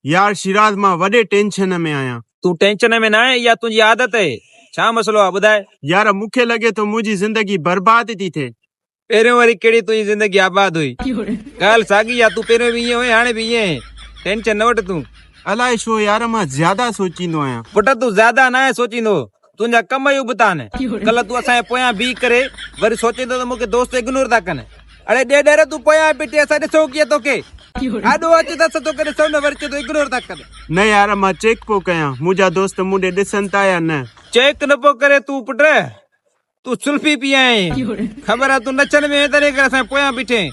यार शिराज मां वॾे टेंशन में आहियां। तू टेंशन में ना आहे या तुझी आदत है? छा मसलो आहे ॿुधाए। यार मूंखे लॻे थो मुंहिंजी ज़िंदगी बर्बाद थी थिए। पहिरियों वरी कहिड़ी तुंहिंजी ज़िंदगी आबाद हुई? ॻाल्हि साॻी आहे, तू पहिरियों बि ईअं हुई हाणे बि ईअं आहे। टेंशन न वठ तूं। अलाए छो यार मां ज्यादा सोचींदो आहियां। पुट तू ज्यादा ना आहे सोचींदो, तुंहिंजा कम ई उबता आहिनि। कल्ह तू असांजे पोयां बीह करे वरी सोचींदो त मूंखे दोस्त इग्नोर था कनि। अरे ॾे ॾेर तू पोयां बीठे असां ॾिसूं कीअं तोखे आॾो अच त असां तोखे ॾिसूं न, वरी चए तो इग्नोर था कनि। न यार मां चेक पियो कयां मुंहिंजा दोस्त मूंॾे ॾिसनि था या न। चेक न पियो करे तू पुट, तू सुल्फी पी आहीं। ख़बर आहे तू नचण में तॾहिं करे असां पोयां बीठे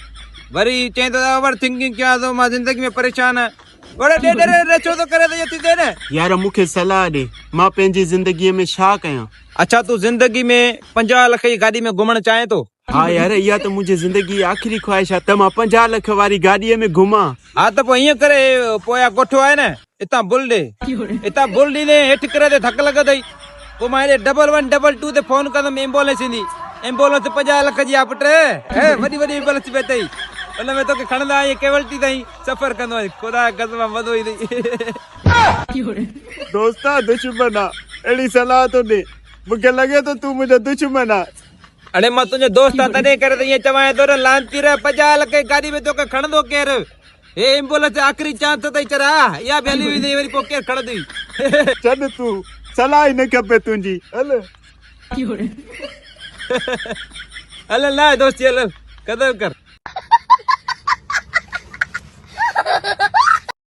वरी चए तो ओवर थिंकिंग कयां थो, मां ज़िंदगी में परेशान आहियां। बड़े ॾे ॾेर नचो तो करे त थी थिए न। यार मूंखे सलाह ॾे, मां पंहिंजी ज़िंदगीअ में छा कयां? अच्छा तू ज़िंदगी में 50 लाख जी गाॾी में घुमण चाहे तो? हाँ यार इहा त मुंहिंजी ज़िंदगी जी आख़िरी ख्वाहिश आहे त मां 50 लाख वारी गाॾीअ में घुमां। हाँ तो पोइ ईअं करे पोयां ॻोठो आहे न, हितां बुल ॾे, हितां बुल ॾींदे हेठि किरे ते धक लॻंदई। पोइ मां हेॾे 1112 ते फोन कंदुमि, एम्बुलेंस ईंदी। एम्बुलेंस 50 लाख जी आहे पुट, वॾी वॾी एम्बुलेंस पई अथई, उन में तोखे खणंदा इहे केवलटी ताईं सफ़र कंदो आहे। ख़ुदा कसम मज़ो ईंदई। दोस्ता दुश्मन आहे, अहिड़ी सलाह थो ॾे, मूंखे लॻे थो तूं मुंहिंजो दुश्मन आहे। अड़े मां तुंहिंजो दोस्त आहे तॾहिं करे त ईअं चवां थो न, लांती रह। 50 लाख जी गाॾी में तोखे खणंदो केरु? हे एम्बुलेंस आख़िरी चांस अथई चरा, इहा बि हली वेंदी वरी पोइ केरु खणंदी? छॾ तूं, सलाह ई न खपे तुंहिंजी, हल। हल ना दोस्ती, हल कदर कर।